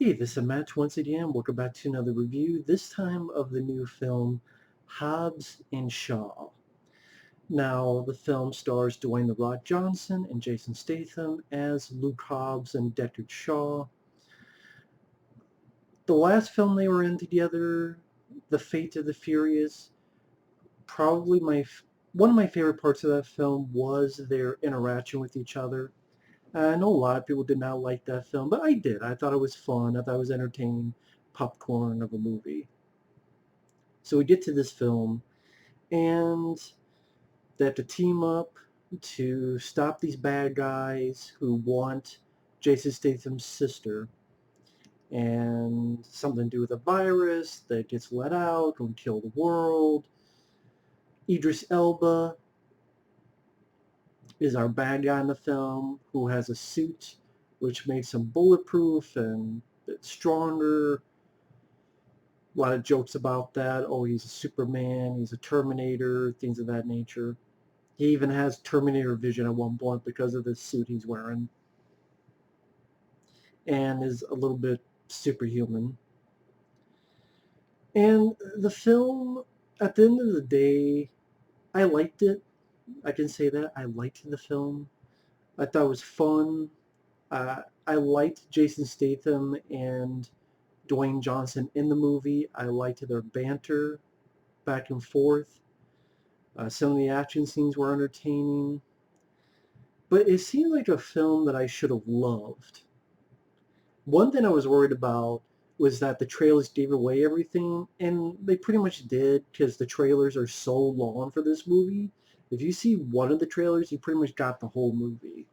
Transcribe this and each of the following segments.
Hey, this is Matt once again. Welcome back to another review, this time of the new film Hobbs and Shaw. Now, the film stars Dwayne "The Rock" Johnson and Jason Statham as Luke Hobbs and Deckard Shaw. The last film they were in together, The Fate of the Furious, probably one of my favorite parts of that film was their interaction with each other. I know a lot of people did not like that film, but I did. I thought it was fun. I thought it was entertaining popcorn of a movie. So we get to this film, and they have to team up to stop these bad guys who want Jason Statham's sister, and something to do with a virus that gets let out and kill the world. Idris Elba is our bad guy in the film, who has a suit which makes him bulletproof and stronger. A lot of jokes about that. Oh, he's a Superman, he's a Terminator, things of that nature. He even has Terminator vision at one point because of the suit he's wearing, and is a little bit superhuman. And the film, at the end of the day, I liked it. I can say that. I liked the film. I thought it was fun. I liked Jason Statham and Dwayne Johnson in the movie. I liked their banter back and forth. Some of the action scenes were entertaining. But it seemed like a film that I should have loved. One thing I was worried about was that the trailers gave away everything, and they pretty much did because the trailers are so long for this movie. If you see one of the trailers, you pretty much got the whole movie.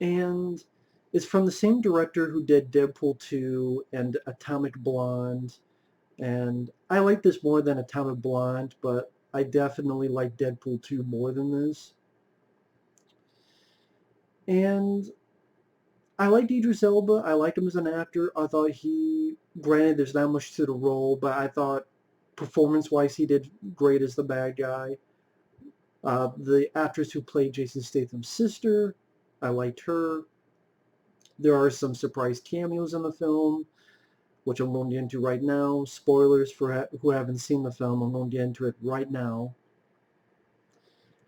And it's from the same director who did Deadpool 2 and Atomic Blonde. And I like this more than Atomic Blonde, but I definitely like Deadpool 2 more than this. And I liked Idris Elba. I liked him as an actor. I thought granted, there's not much to the role, but I thought performance-wise, he did great as the bad guy. The actress who played Jason Statham's sister, I liked her. There are some surprise cameos in the film, which I'm going to get into right now. Spoilers for who haven't seen the film. I'm going to get into it right now.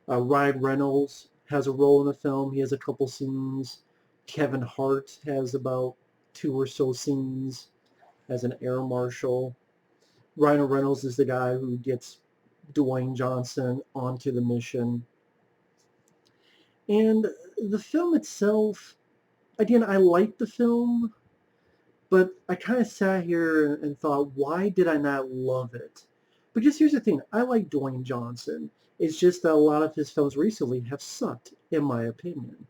Ryan Reynolds has a role in the film. He has a couple scenes. Kevin Hart has about two or so scenes as an air marshal. Ryan Reynolds is the guy who gets Dwayne Johnson onto the mission. And the film itself, again, I liked the film, but I kind of sat here and thought, why did I not love it? Because here's the thing, I like Dwayne Johnson. It's just that a lot of his films recently have sucked, in my opinion.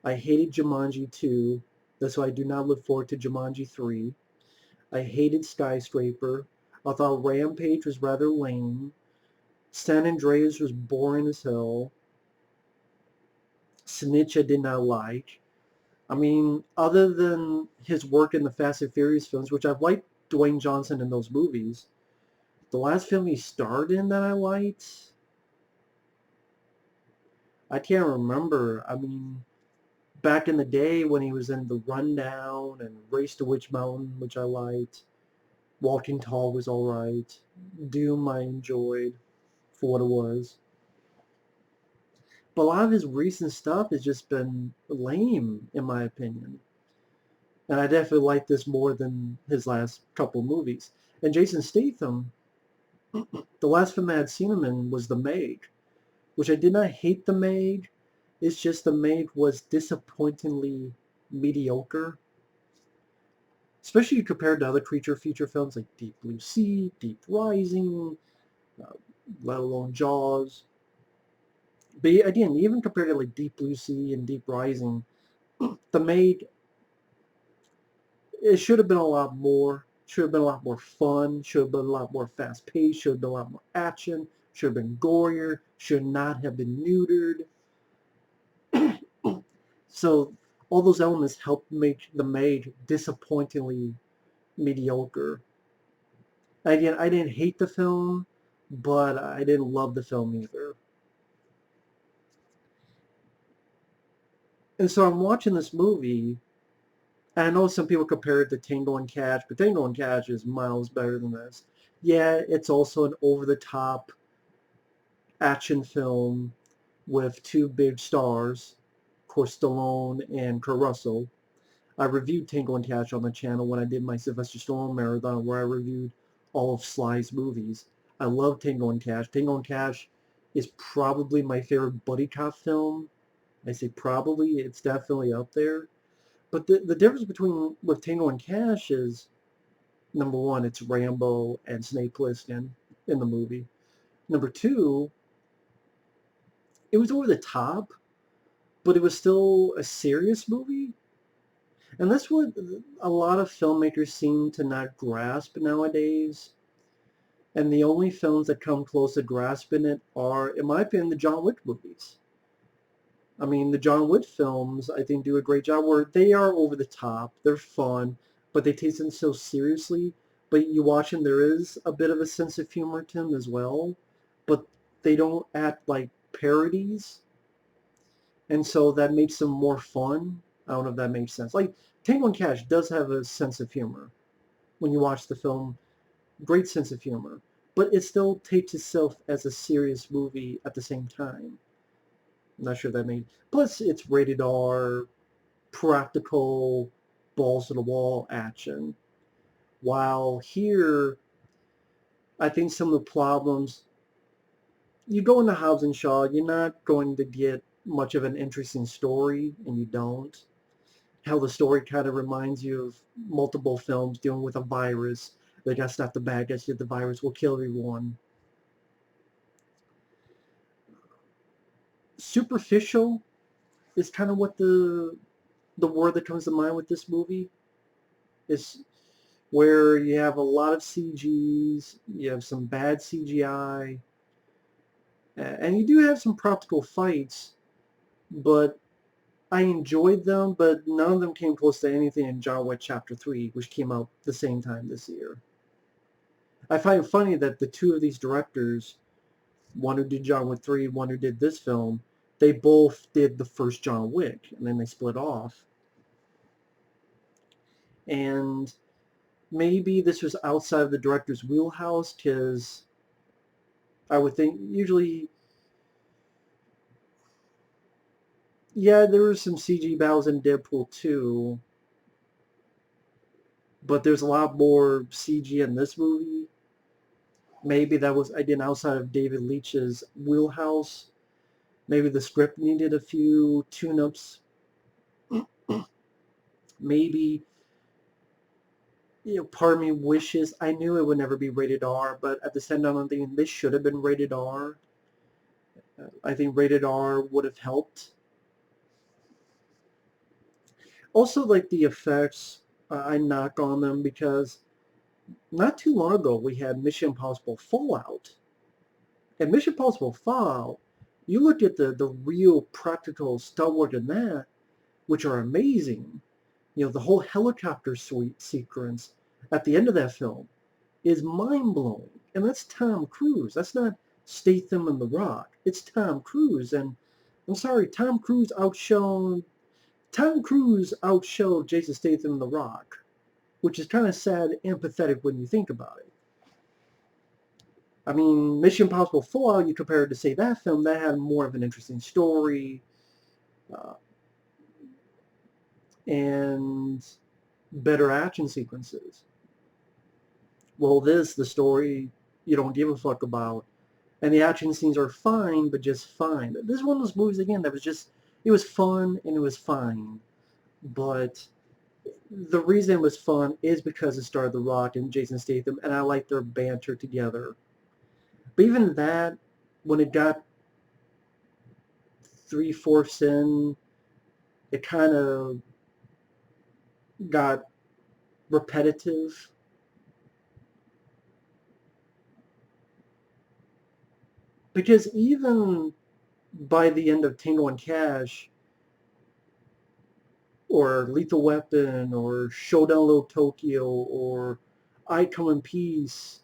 I hated Jumanji 2. That's why I do not look forward to Jumanji 3. I hated Skyscraper. I thought Rampage was rather lame. San Andreas was boring as hell. Snitch I did not like. I mean, other than his work in the Fast and Furious films, which I've liked Dwayne Johnson in those movies, the last film he starred in that I liked, I can't remember. I mean, back in the day when he was in The Rundown and Race to Witch Mountain, which I liked, Walking Tall was alright, Doom I enjoyed for what it was. But a lot of his recent stuff has just been lame, in my opinion. And I definitely like this more than his last couple movies. And Jason Statham, the last film I had seen him in was The Meg, which I did not hate The Meg. It's just The Meg was disappointingly mediocre, especially compared to other creature feature films like Deep Blue Sea, Deep Rising, uh, let alone Jaws. But again, even compared to like Deep Blue Sea and Deep Rising, The Meg, it should have been a lot more. Should have been a lot more fun. Should have been a lot more fast paced. Should have been a lot more action. Should have been gorier. Should not have been neutered. So all those elements helped make The Meg disappointingly mediocre. Again, I didn't hate the film, but I didn't love the film either. And so I'm watching this movie, And I know some people compare it to Tango and Cash, but Tango and Cash is miles better than this. Yeah, it's also an over-the-top action film with two big stars, of course Stallone and Kurt Russell. I reviewed Tango and Cash on the channel when I did my Sylvester Stallone marathon where I reviewed all of Sly's movies. I love Tango and Cash. Tango and Cash is probably my favorite buddy cop film. I say probably, it's definitely up there. But the difference between with Tango and Cash is, number one, it's Rambo and Snake Plissken in the movie. Number two, it was over the top, but it was still a serious movie. And that's what a lot of filmmakers seem to not grasp nowadays. And the only films that come close to grasping it are, in my opinion, the John Wick movies. I mean, the John Wick films, I think, do a great job where they are over the top, they're fun, but they take them so seriously. But you watch them, there is a bit of a sense of humor to them as well. But they don't act like parodies. And so that makes them more fun. I don't know if that makes sense. Like, Tango and Cash does have a sense of humor. When you watch the film, great sense of humor. But it still takes itself as a serious movie at the same time. I'm not sure that made... Plus, it's rated R, practical, balls to the wall action. While here, I think some of the problems... You go into Hobbs and Shaw, you're not going to get much of an interesting story, and you don't. How the story kind of reminds you of multiple films dealing with a virus. They got to stop the bad guys, the virus will kill everyone. Superficial is kind of what the word that comes to mind with this movie. Is where you have a lot of CGs, you have some bad CGI, and you do have some practical fights, but I enjoyed them, but none of them came close to anything in John Wick Chapter 3, which came out the same time this year. I find it funny that the two of these directors, one who did John Wick 3, one who did this film, they both did the first John Wick, and then they split off. And maybe this was outside of the director's wheelhouse, because I would think usually, yeah, there were some CG battles in Deadpool 2, but there's a lot more CG in this movie. Maybe that was, again, outside of David Leitch's wheelhouse. Maybe the script needed a few tune-ups. Maybe, part of me wishes, I knew it would never be rated R, but at the same time I'm thinking this should have been rated R. I think rated R would have helped. Also, like the effects, I knock on them because not too long ago we had Mission Impossible Fallout. And Mission Impossible Fallout, you look at the real practical stunt work in that, which are amazing. The whole helicopter sequence at the end of that film is mind-blowing. And that's Tom Cruise. That's not Statham and The Rock. It's Tom Cruise. And I'm sorry, Tom Cruise outshowed Jason Statham and The Rock, which is kind of sad and pathetic when you think about it. I mean, Mission Impossible Fallout, you compare it to, say, that film, that had more of an interesting story, and better action sequences. Well, the story, you don't give a fuck about. And the action scenes are fine, but just fine. This is one of those movies, again, that was just, it was fun and it was fine. But the reason it was fun is because it starred The Rock and Jason Statham, and I like their banter together. But even that, when it got 3/4 in, it kind of got repetitive. Because even by the end of Tango and Cash, or Lethal Weapon, or Showdown Little Tokyo, or I Come in Peace,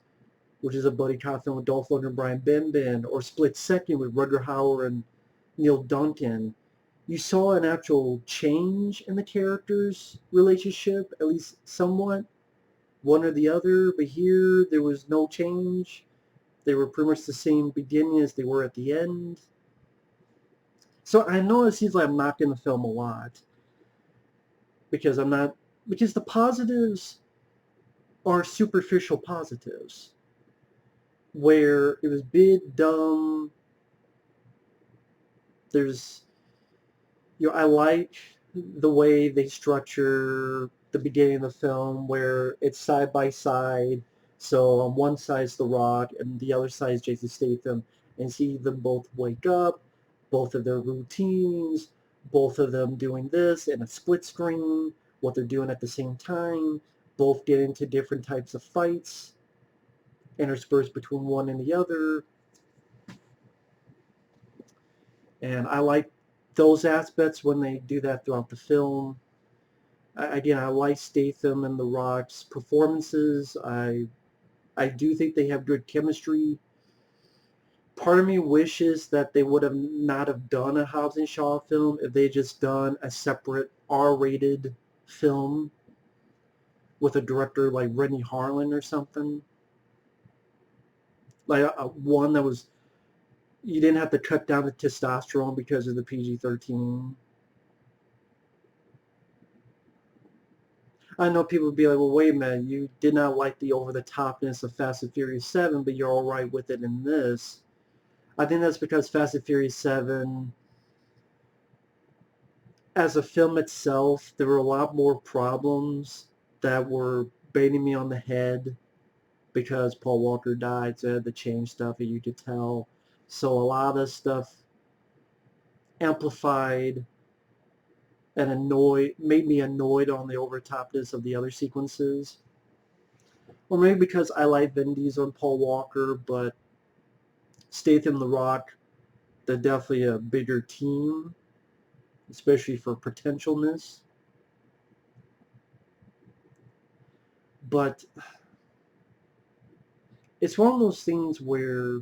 which is a buddy cop film with Dolph Lundgren and Brian Benben, or Split Second with Rutger Hauer and Neil Duncan, you saw an actual change in the characters' relationship, at least somewhat, one or the other. But here, there was no change. They were pretty much the same beginning as they were at the end. So I know it seems like I'm knocking the film a lot because because the positives are superficial positives where it was big, dumb. There's, I like the way they structure the beginning of the film where it's side by side. So on one side is The Rock and the other side is Jason Statham, and see them both wake up, both of their routines, both of them doing this in a split screen, what they're doing at the same time, both get into different types of fights, interspersed between one and the other. And I like those aspects when they do that throughout the film. Again, I like Statham and The Rock's performances. I do think they have good chemistry. Part of me wishes that they would have not have done a Hobbs and Shaw film if they just done a separate R-rated film with a director like Rennie Harlan or something. Like one that was, you didn't have to cut down the testosterone because of the PG-13. I know people would be like, well, wait a minute, you did not like the over-the-topness of Fast and Furious 7, but you're all right with it in this. I think that's because Fast and Furious 7, as a film itself, there were a lot more problems that were baiting me on the head because Paul Walker died, so they had to change stuff, and you could tell. So a lot of stuff amplified and made me annoyed on the over-topness of the other sequences. Or maybe because I like Vin Diesel and Paul Walker, but Statham, The Rock, they're definitely a bigger team, especially for potentialness. But it's one of those things where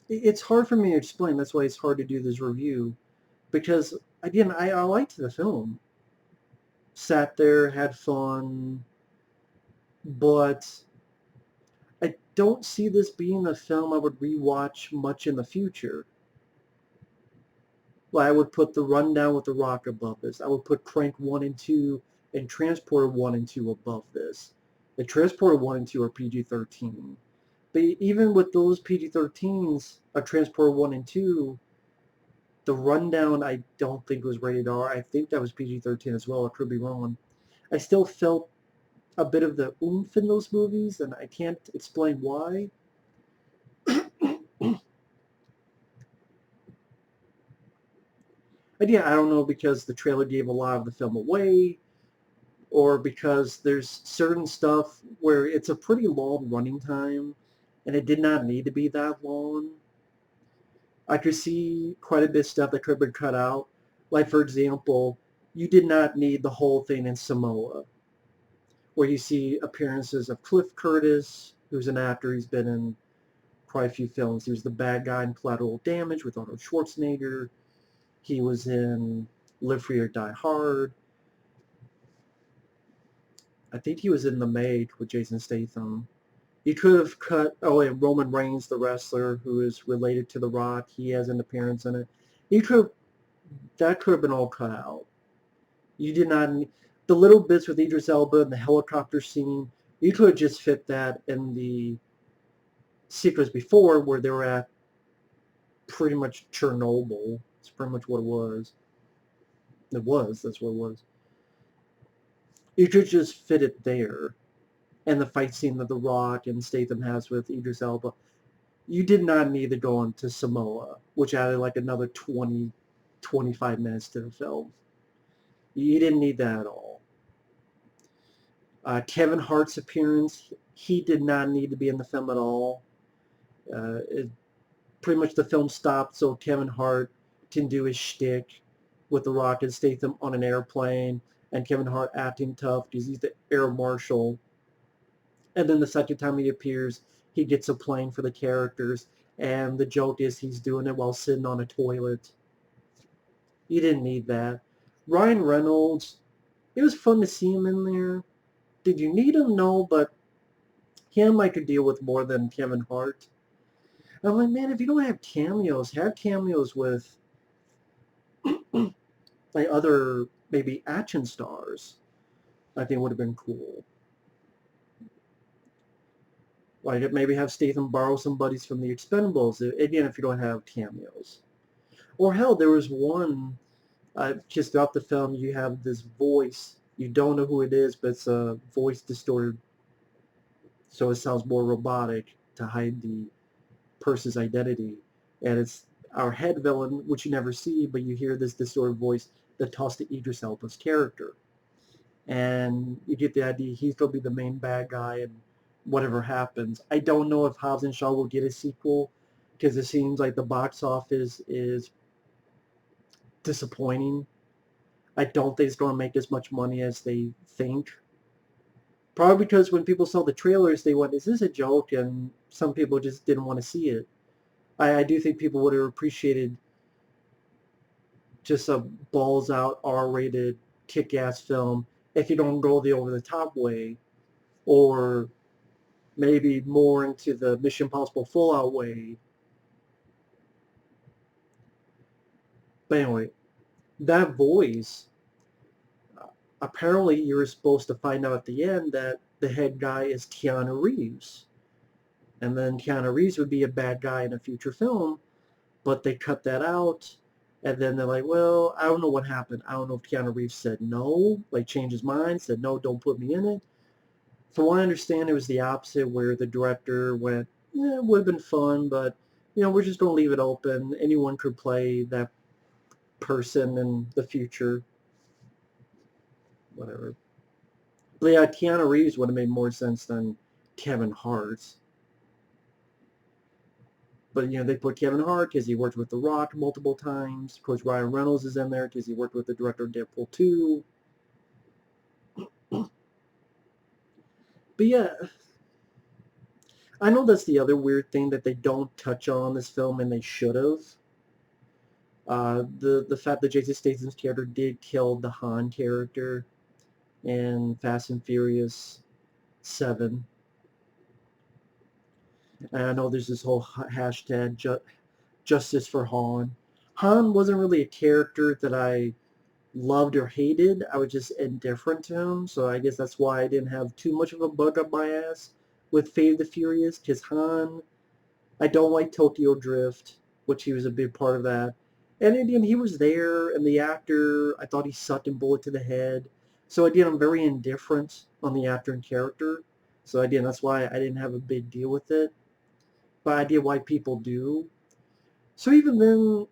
it's hard for me to explain. That's why it's hard to do this review. Because, again, I liked the film. Sat there, had fun, but I don't see this being a film I would rewatch much in the future. Like, I would put The Rundown with The Rock above this. I would put Crank 1 and 2 and Transporter 1 and 2 above this. The Transporter 1 and 2 are PG-13. But even with those PG-13s, Transporter 1 and 2, The Rundown I don't think was rated R. I think that was PG-13 as well. I could be wrong. I still felt a bit of the oomph in those movies, and I can't explain why. And yeah, I don't know because the trailer gave a lot of the film away, or because there's certain stuff where it's a pretty long running time, and it did not need to be that long. I could see quite a bit of stuff that could have been cut out. Like, for example, you did not need the whole thing in Samoa, where you see appearances of Cliff Curtis, who's an actor. He's been in quite a few films. He was the bad guy in Collateral Damage with Arnold Schwarzenegger. He was in Live Free or Die Hard. I think he was in The Maid with Jason Statham. You could have cut, and Roman Reigns, the wrestler, who is related to The Rock, he has an appearance in it. That could have been all cut out. You did not need, the little bits with Idris Elba and the helicopter scene, you could have just fit that in the sequence before where they were at pretty much Chernobyl. It's pretty much what it was. That's what it was. You could just fit it there. And the fight scene that The Rock and Statham has with Idris Elba. You did not need to go into Samoa, which added like another 20, 25 minutes to the film. You didn't need that at all. Kevin Hart's appearance, he did not need to be in the film at all. Pretty much the film stopped so Kevin Hart can do his shtick with The Rock and Statham on an airplane, and Kevin Hart acting tough because he's the air marshal. And then the second time he appears, he gets a plane for the characters, and the joke is he's doing it while sitting on a toilet. You didn't need that. Ryan Reynolds, it was fun to see him in there. Did you need him? No, but him I could deal with more than Kevin Hart. I'm like, man, if you don't have cameos with like other maybe action stars. I think would have been cool. Like maybe have Statham borrow some buddies from the Expendables. Again, if you don't have cameos. Or hell, there was one just throughout the film. You have this voice. You don't know who it is, but it's a voice distorted, so it sounds more robotic to hide the Pearce's identity. And it's our head villain, which you never see, but you hear this distorted voice that talks to Idris Elba's character. And you get the idea he's going to be the main bad guy and whatever happens. I don't know if Hobbs and Shaw will get a sequel because it seems like the box office is disappointing. I don't think it's going to make as much money as they think. Probably because when people saw the trailers, they went, is this a joke? And some people just didn't want to see it. I do think people would have appreciated just a balls-out, R-rated, kick-ass film if you don't go the over-the-top way, or maybe more into the Mission Impossible Fallout way. But anyway, that voice, apparently you're supposed to find out at the end that the head guy is Keanu Reeves. And then Keanu Reeves would be a bad guy in a future film, but they cut that out. And then they're like, well, I don't know what happened. I don't know if Keanu Reeves said no, like changed his mind, said no, don't put me in it. From what I understand, it was the opposite, where the director went, it would have been fun, but, we're just going to leave it open. Anyone could play that person in the future. Whatever. But yeah, Keanu Reeves would have made more sense than Kevin Hart. But, they put Kevin Hart because he worked with The Rock multiple times. Of course, Ryan Reynolds is in there because he worked with the director of Deadpool 2. But yeah, I know that's the other weird thing that they don't touch on in this film, and they should have. The fact that Jason Statham's character did kill the Han character in Fast and Furious 7. And I know there's this whole hashtag justice for Han. Han wasn't really a character that I loved or hated. I was just indifferent to him. So I guess that's why I didn't have too much of a bug up my ass with Fate of the Furious. Because Han, I don't like Tokyo Drift, which he was a big part of that. And again, he was there, and the actor, I thought he sucked a bullet to the head. So again, I'm very indifferent on the actor and character. So again, that's why I didn't have a big deal with it. But I get why people do. So even then,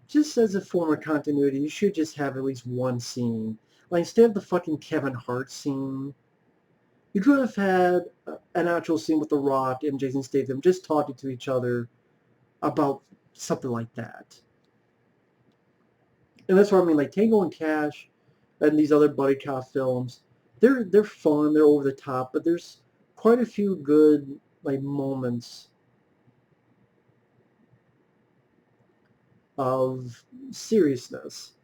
just as a form of continuity, you should just have at least one scene. Like instead of the fucking Kevin Hart scene, you could have had an actual scene with The Rock and Jason Statham just talking to each other about something like that. And that's what I mean, like Tango and Cash and these other buddy cop films, they're fun, they're over the top, but there's quite a few good like moments of seriousness.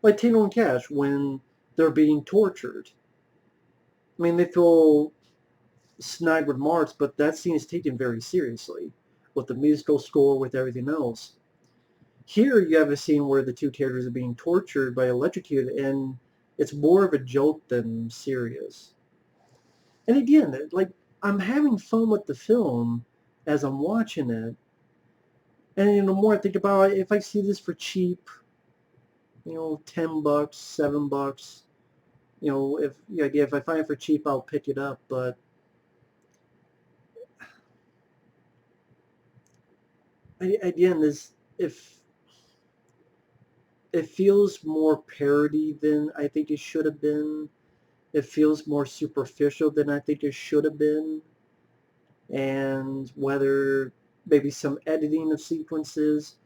Like Tango and Cash when they're being tortured. I mean, they feel snide with Marks, but that scene is taken very seriously with the musical score, with everything else. Here you have a scene where the two characters are being tortured by electrocuted, and it's more of a joke than serious. And again, like, I'm having fun with the film as I'm watching it. And the more I think about it, if I see this for cheap, $10, $7, if I find it for cheap, I'll pick it up. But again, if it feels more parody than I think it should have been. It feels more superficial than I think it should have been. And whether maybe some editing of sequences,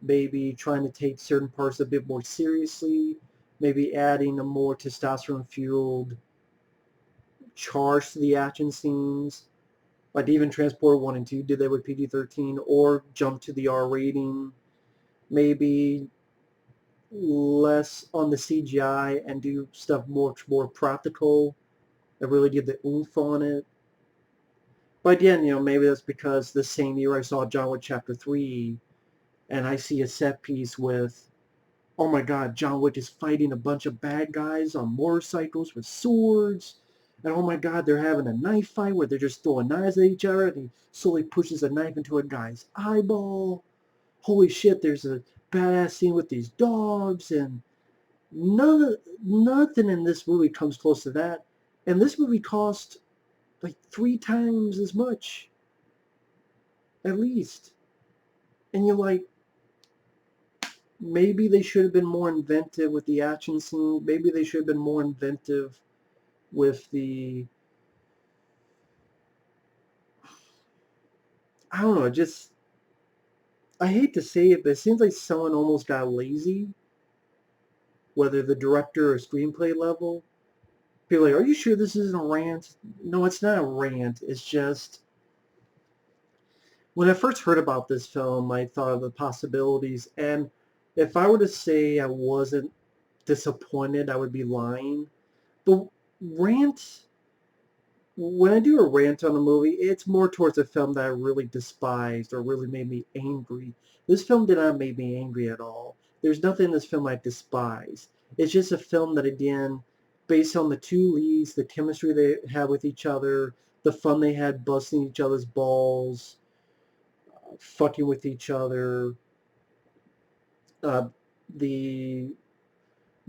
maybe trying to take certain parts a bit more seriously, maybe adding a more testosterone-fueled charge to the action scenes, Like even Transporter 1 and 2 did that with PG-13, or jump to the R rating, maybe less on the CGI and do stuff much more practical and really get the oomph on it. But again, maybe that's because the same year I saw John Wick Chapter 3 and I see a set piece with, oh my god, John Wick is fighting a bunch of bad guys on motorcycles with swords. And oh my god, they're having a knife fight where they're just throwing knives at each other and he slowly pushes a knife into a guy's eyeball. Holy shit, there's a badass scene with these dogs, and nothing in this movie comes close to that. And this movie cost like 3 times as much, at least. And you're like, maybe they should have been more inventive with the action scene. Maybe they should have been more inventive with the, I don't know, just, I hate to say it, but it seems like someone almost got lazy, whether the director or screenplay level. People are like, are you sure this isn't a rant? No, it's not a rant. It's just, when I first heard about this film, I thought of the possibilities, and if I were to say I wasn't disappointed, I would be lying. But rant, when I do a rant on a movie, it's more towards a film that I really despised or really made me angry. This film did not make me angry at all. There's nothing in this film I despise. It's just a film that, again, based on the two leads, the chemistry they had with each other, the fun they had busting each other's balls, fucking with each other, uh, the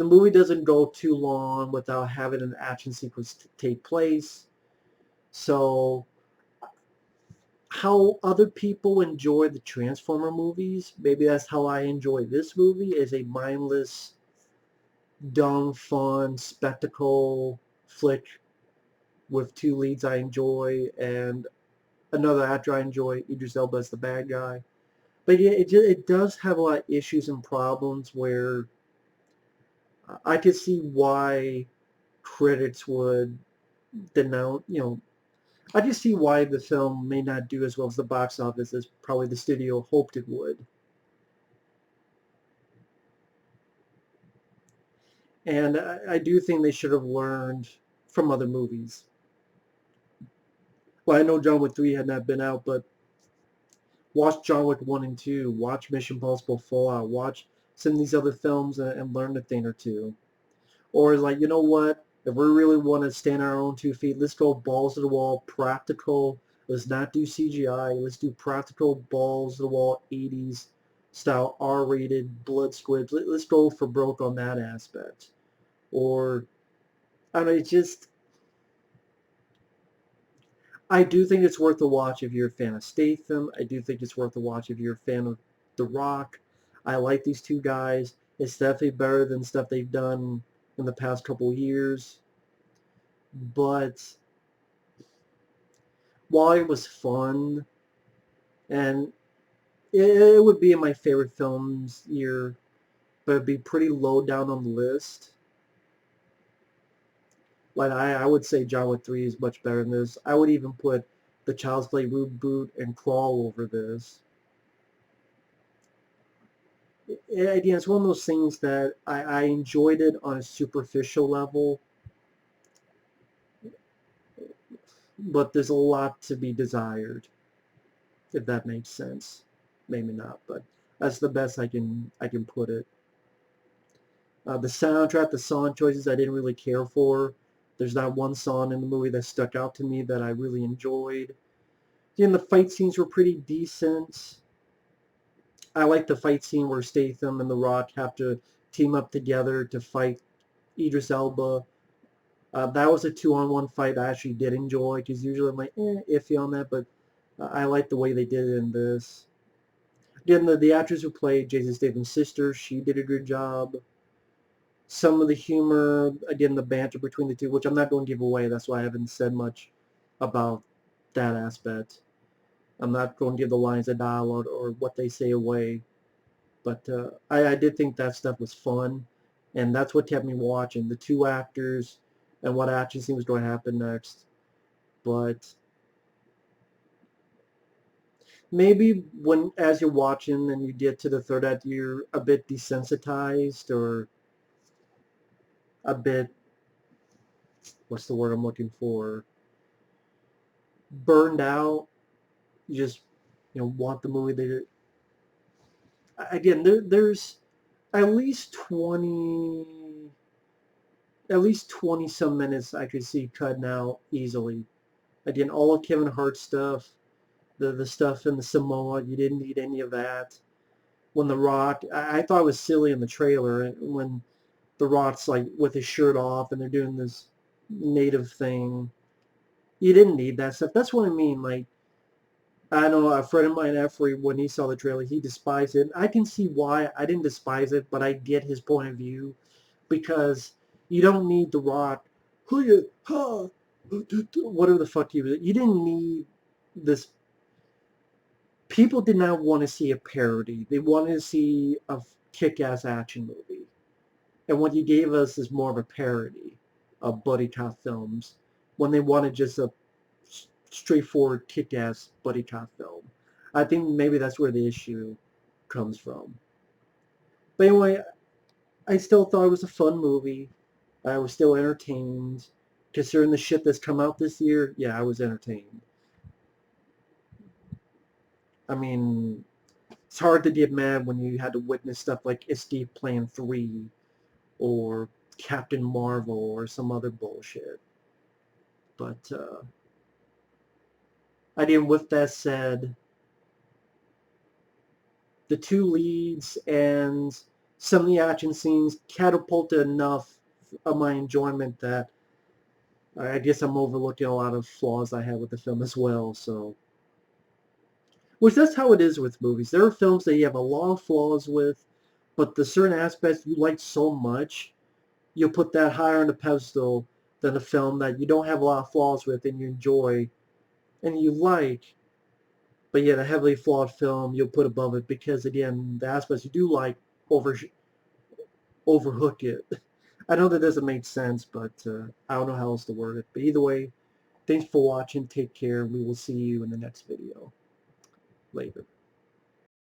the movie doesn't go too long without having an action sequence take place. So how other people enjoy the Transformer movies, maybe that's how I enjoy this movie, is a mindless, dumb, fun, spectacle flick with two leads I enjoy and another actor I enjoy, Idris Elba as the bad guy. But yeah, it does have a lot of issues and problems where I could see why critics would denounce, I just see why the film may not do as well as the box office as probably the studio hoped it would. And I do think they should have learned from other movies. Well, I know John Wick 3 had not been out, but watch John Wick 1 and 2, watch Mission Impossible Fallout, watch some of these other films and learn a thing or two. Or like, you know what? If we really want to stand on our own 2 feet, let's go balls to the wall, practical. Let's not do CGI. Let's do practical balls to the wall 80s style R-rated blood squibs. Let's go for broke on that aspect. Or, I don't know, it's just, I do think it's worth a watch if you're a fan of Statham. I do think it's worth a watch if you're a fan of The Rock. I like these two guys. It's definitely better than stuff they've done in the past couple of years. But while it was fun, and it would be in my favorite films year, but it'd be pretty low down on the list. Like I would say John Wick 3 is much better than this. I would even put the Child's Play reboot and Crawl over this. Again, it's one of those things that I enjoyed it on a superficial level, but there's a lot to be desired, if that makes sense. Maybe not, but that's the best I can put it. The soundtrack, the song choices I didn't really care for. There's not one song in the movie that stuck out to me that I really enjoyed. Again, the fight scenes were pretty decent. I like the fight scene where Statham and The Rock have to team up together to fight Idris Elba. That was a 2-on-1 fight I actually did enjoy, because usually I'm like, iffy on that, but I like the way they did it in this. Again, the actress who played Jason Statham's sister, she did a good job. Some of the humor, again, the banter between the two, which I'm not going to give away, that's why I haven't said much about that aspect. I'm not going to give the lines of dialogue or what they say away. But I did think that stuff was fun, and that's what kept me watching. The two actors and what action scene was going to happen next. But maybe when as you're watching and you get to the third act, you're a bit desensitized or a bit, what's the word I'm looking for? Burned out. You just, want the movie to, again, there's at least 20, at least 20 some minutes I could see cutting out easily. Again, all of Kevin Hart's stuff, the stuff in the Samoa, you didn't need any of that. When The Rock, I thought it was silly in the trailer when The Rock's like with his shirt off and they're doing this native thing. You didn't need that stuff. That's what I mean. Like, I know a friend of mine, Efrey, when he saw the trailer, he despised it. I can see why. I didn't despise it, but I get his point of view because you don't need The Rock. Whatever the fuck he was. You didn't need this. People did not want to see a parody. They wanted to see a kick-ass action movie. And what you gave us is more of a parody of buddy cop films when they wanted just a straightforward kick-ass buddy cop film. I think maybe that's where the issue comes from. But anyway, I still thought it was a fun movie. I was still entertained. Considering the shit that's come out this year, yeah, I was entertained. I mean, it's hard to get mad when you had to witness stuff like Escape Plan 3 or Captain Marvel or some other bullshit. But again, with that said, the two leads and some of the action scenes catapulted enough of my enjoyment that I guess I'm overlooking a lot of flaws I had with the film as well. So, which that's how it is with movies. There are films that you have a lot of flaws with, but the certain aspects you like so much, you'll put that higher on the pedestal than a film that you don't have a lot of flaws with and you enjoy and you like, but yet a heavily flawed film you'll put above it because, again, the aspects you do like over overhook it. I know that doesn't make sense, but I don't know how else to word it. But either way, thanks for watching. Take care. We will see you in the next video. Later.